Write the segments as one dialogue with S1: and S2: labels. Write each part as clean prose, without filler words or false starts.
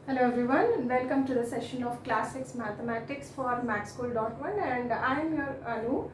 S1: Hello everyone and welcome to the session of Class 6 Mathematics for MathSchool.1 and I am your Anu.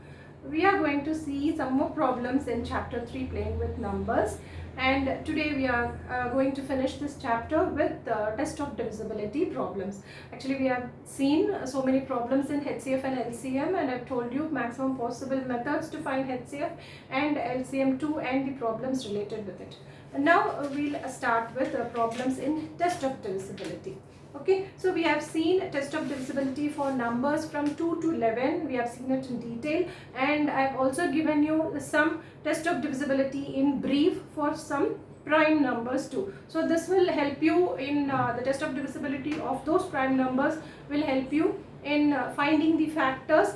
S1: We are going to see some more problems in chapter 3 playing with numbers, and today we are going to finish this chapter with the test of divisibility problems. Actually we have seen so many problems in HCF and LCM, and I have told you maximum possible methods to find HCF and LCM too and the problems related with it. And now we'll start with problems in test of divisibility. Okay, so we have seen test of divisibility for numbers from 2 to 11. We have seen it in detail, and I have also given you some test of divisibility in brief for some prime numbers too. So this will help you in the test of divisibility of those prime numbers, will help you in finding the factors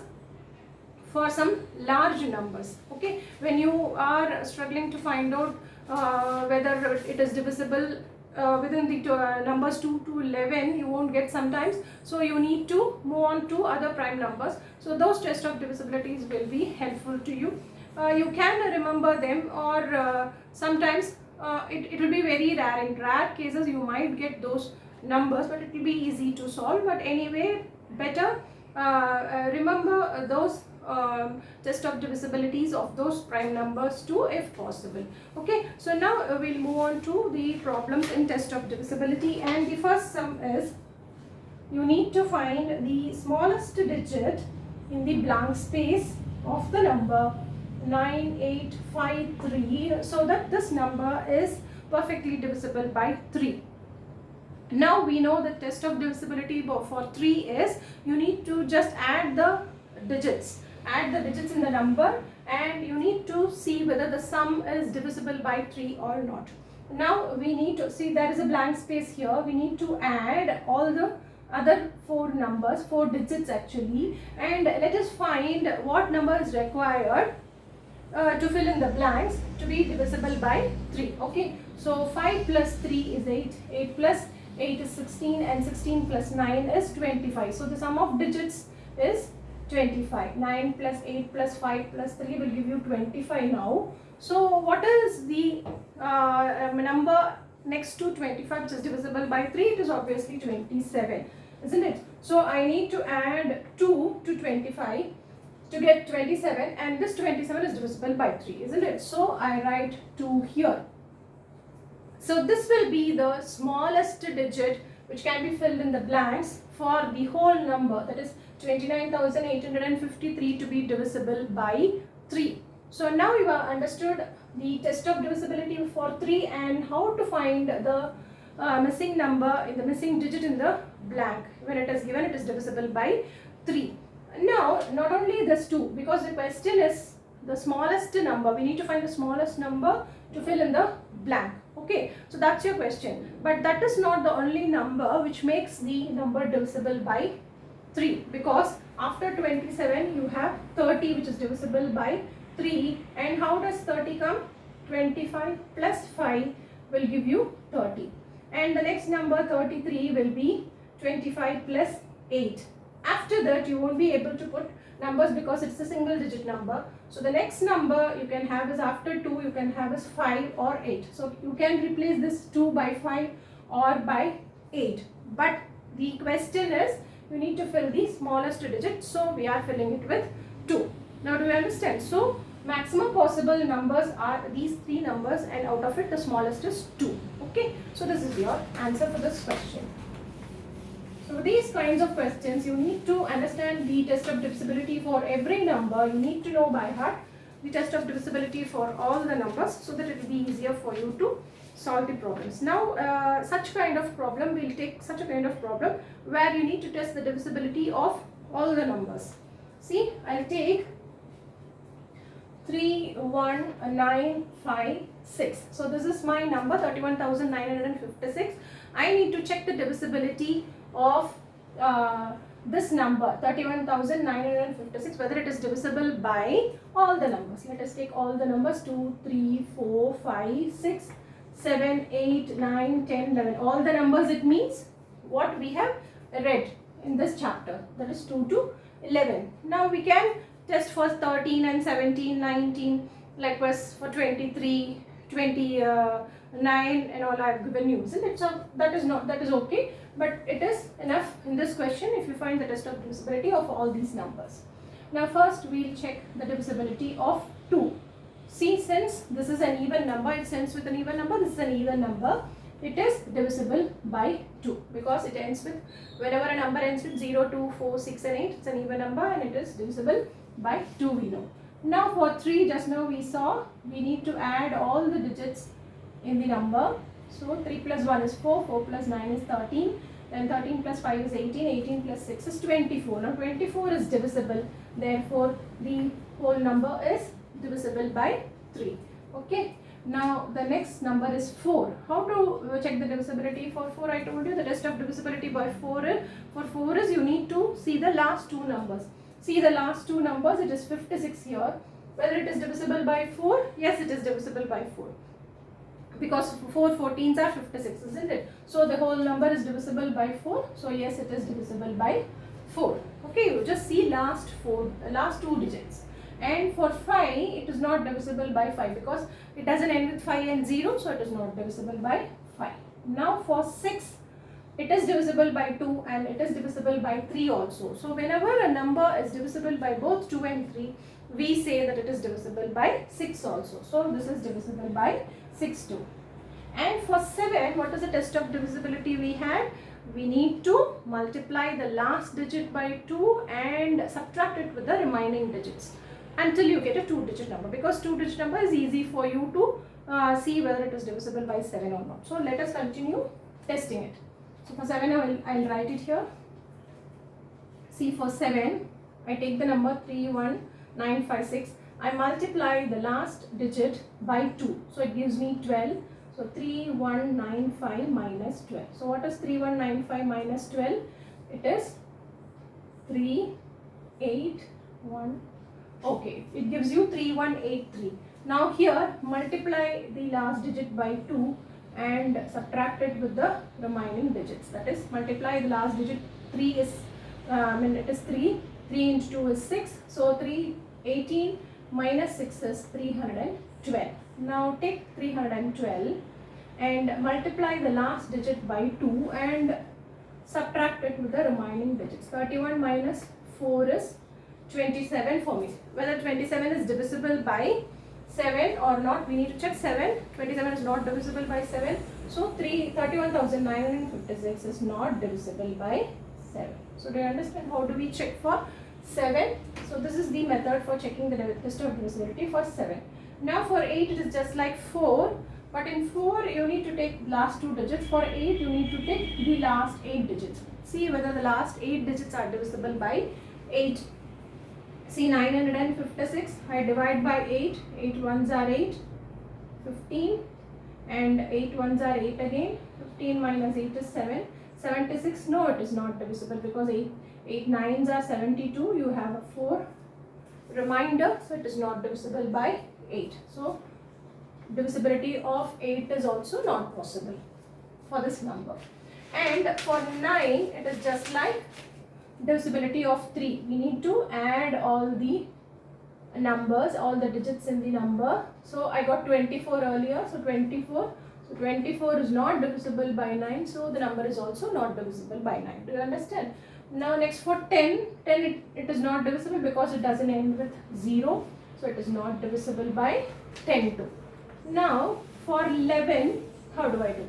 S1: for some large numbers. Okay, when you are struggling to find out whether it is divisible within the numbers 2 to 11, you won't get sometimes, so you need to move on to other prime numbers. So those test of divisibilities will be helpful to you. You can remember them, or sometimes it will be very rare. In rare cases you might get those numbers, but it will be easy to solve. But anyway, better remember those test of divisibilities of those prime numbers too, if possible. Okay, so now we'll move on to the problems in test of divisibility, and the first sum is you need to find the smallest digit in the blank space of the number 9853 so that this number is perfectly divisible by 3. Now we know the test of divisibility for 3 is you need to just add the digits in the number, and you need to see whether the sum is divisible by 3 or not. Now we need to see there is a blank space here. We need to add all the other 4 numbers, 4 digits actually, and let us find what number is required to fill in the blanks to be divisible by 3. Okay, so 5 plus 3 is 8, 8 plus 8 is 16, and 16 plus 9 is 25. So the sum of digits is 25. 9 plus 8 plus 5 plus 3 will give you 25 now. So what is the number next to 25 which is divisible by 3? It is obviously 27, isn't it? So I need to add 2 to 25 to get 27, and this 27 is divisible by 3, isn't it? So I write 2 here. So this will be the smallest digit which can be filled in the blanks for the whole number, that is 29,853 to be divisible by 3. So now you have understood the test of divisibility for 3 and how to find the missing number in the missing digit in the blank. When it is given, it is divisible by 3. Now not only this 2, because the question is the smallest number, we need to find the smallest number to fill in the blank. Okay, so that's your question, but that is not the only number which makes the number divisible by 3, because after 27 you have 30 which is divisible by 3, and how does 30 come? 25 plus 5 will give you 30, and the next number 33 will be 25 plus 8. After that you won't be able to put numbers because it's a single digit number. So the next number you can have is after 2, you can have is 5 or 8. So you can replace this 2 by 5 or by 8. But the question is you need to fill the smallest digit. So we are filling it with 2. Now do you understand? So maximum possible numbers are these 3 numbers, and out of it the smallest is 2. Okay. So this is your answer for this question. So these kinds of questions, you need to understand the test of divisibility for every number. You need to know by heart the test of divisibility for all the numbers so that it will be easier for you to solve the problems. Now such kind of problem, we'll take such a kind of problem where you need to test the divisibility of all the numbers. See, I'll take 3, 1, 9, 5, 6. So this is my number 31,956. I need to check the divisibility of this number 31,956, whether it is divisible by all the numbers. Let us take all the numbers 2, 3, 4, 5, 6, 7, 8, 9, 10, 11. All the numbers, it means what we have read in this chapter, that is 2 to 11. Now we can test for 13 and 17, 19, likewise for 23, 20, 9 and all I have given you, isn't it? So that is okay, but it is enough in this question if you find the test of divisibility of all these numbers. Now first we'll check the divisibility of 2. See, since this is an even number, it ends with an even number, this is an even number, it is divisible by 2 because it ends with, whenever a number ends with 0, 2, 4, 6 and 8, it's an even number and it is divisible by 2, we know. Now for 3, just now we saw, we need to add all the digits in the number. So 3 plus 1 is 4, 4 plus 9 is 13, then 13 plus 5 is 18, 18 plus 6 is 24. Now 24 is divisible, therefore the whole number is divisible by 3. Okay. Now the next number is 4. How to check the divisibility for 4? I told you the test of divisibility by 4 is you need to see the last two numbers. See the last two numbers, it is 56 here. Whether it is divisible by 4? Yes, it is divisible by 4. Because 4 14s are 56, isn't it? So the whole number is divisible by 4. So yes, it is divisible by 4. Okay, you just see last two digits. And for 5, it is not divisible by 5 because it doesn't end with 5 and 0, so it is not divisible by 5. Now for 6, it is divisible by 2 and it is divisible by 3 also. So whenever a number is divisible by both 2 and 3, we say that it is divisible by 6 also. So this is divisible by 6 too. And for 7, what is the test of divisibility we had? We need to multiply the last digit by 2 and subtract it with the remaining digits until you get a 2-digit number, because 2-digit number is easy for you to see whether it is divisible by 7 or not. So let us continue testing it. So for 7, I'll write it here. See, for 7, I take the number 31956. I multiply the last digit by 2. So it gives me 12. So 3195 minus 12. So what is 3195 minus 12? It is 381. Okay, it gives you 3183. Now here multiply the last digit by 2 and subtract it with the remaining digits. That is, multiply the last digit. 3 is, it is 3. 3 into 2 is 6. So 318 minus 6 is 312. Now take 312 and multiply the last digit by 2 and subtract it with the remaining digits. 31 minus 4 is 27 for me. Whether 27 is divisible by 7 or not, we need to check 7. 27 is not divisible by 7. So 31,956 is not divisible by 7. So do you understand how do we check for 7? So this is the method for checking the test of divisibility for 7. Now for 8, it is just like 4. But in 4, you need to take last 2 digits. For 8, you need to take the last 8 digits. See whether the last 8 digits are divisible by 8. See, 956, I divide by 8. 8 ones are 8. 15. And 8 ones are 8 again. 15 minus 8 is 7. 76, no, it is not divisible because 8 nines are 72. You have a 4 remainder, so it is not divisible by 8. So divisibility of 8 is also not possible for this number. And for 9, it is just like divisibility of 3. We need to add all the numbers, all the digits in the number. So I got 24 earlier, so 24. So 24 is not divisible by 9, so the number is also not divisible by 9. Do you understand? Now next for 10, it is not divisible because it doesn't end with 0. So it is not divisible by 10 too. Now for 11, how do I do?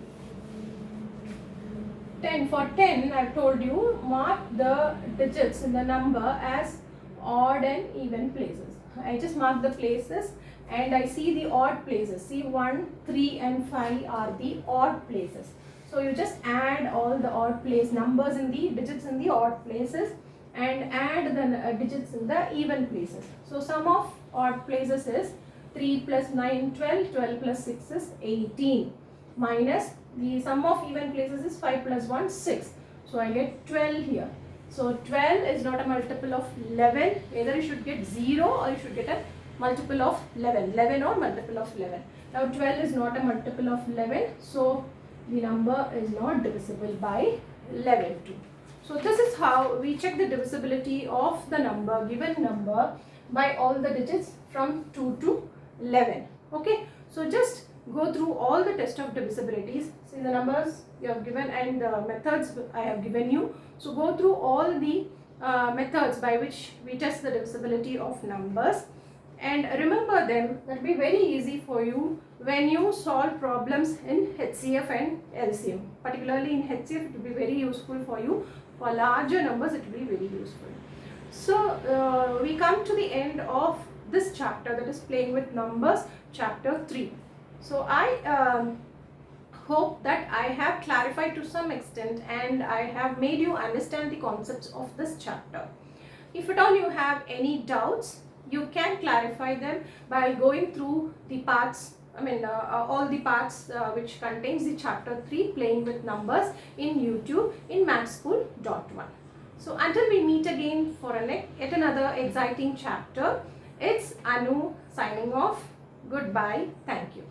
S1: 10. For 10, I have told you, mark the digits in the number as odd and even places. I just mark the places and I see the odd places. See, 1, 3 and 5 are the odd places. So you just add all the odd place numbers in the digits in the odd places and add the digits in the even places. So sum of odd places is 3 plus 9, 12, 12 plus 6 is 18, minus the sum of even places is 5 plus 1, 6. So I get 12 here. So 12 is not a multiple of 11. Either you should get 0 or you should get a multiple of 11. 11 or multiple of 11. Now 12 is not a multiple of 11. So the number is not divisible by 11 too. So this is how we check the divisibility of the number, given number, by all the digits from 2 to 11. Okay. So just go through all the test of divisibilities. See the numbers you have given and the methods I have given you. So go through all the methods by which we test the divisibility of numbers, and remember them. That will be very easy for you when you solve problems in HCF and LCM. Particularly in HCF it will be very useful for you. For larger numbers it will be very useful. So we come to the end of this chapter, that is playing with numbers, chapter 3. So I hope that I have clarified to some extent and I have made you understand the concepts of this chapter. If at all you have any doubts, you can clarify them by going through the parts, all the parts which contains the chapter 3 playing with numbers in YouTube in mathschool.1. So until we meet again for yet another exciting chapter, it's Anu signing off. Goodbye. Thank you.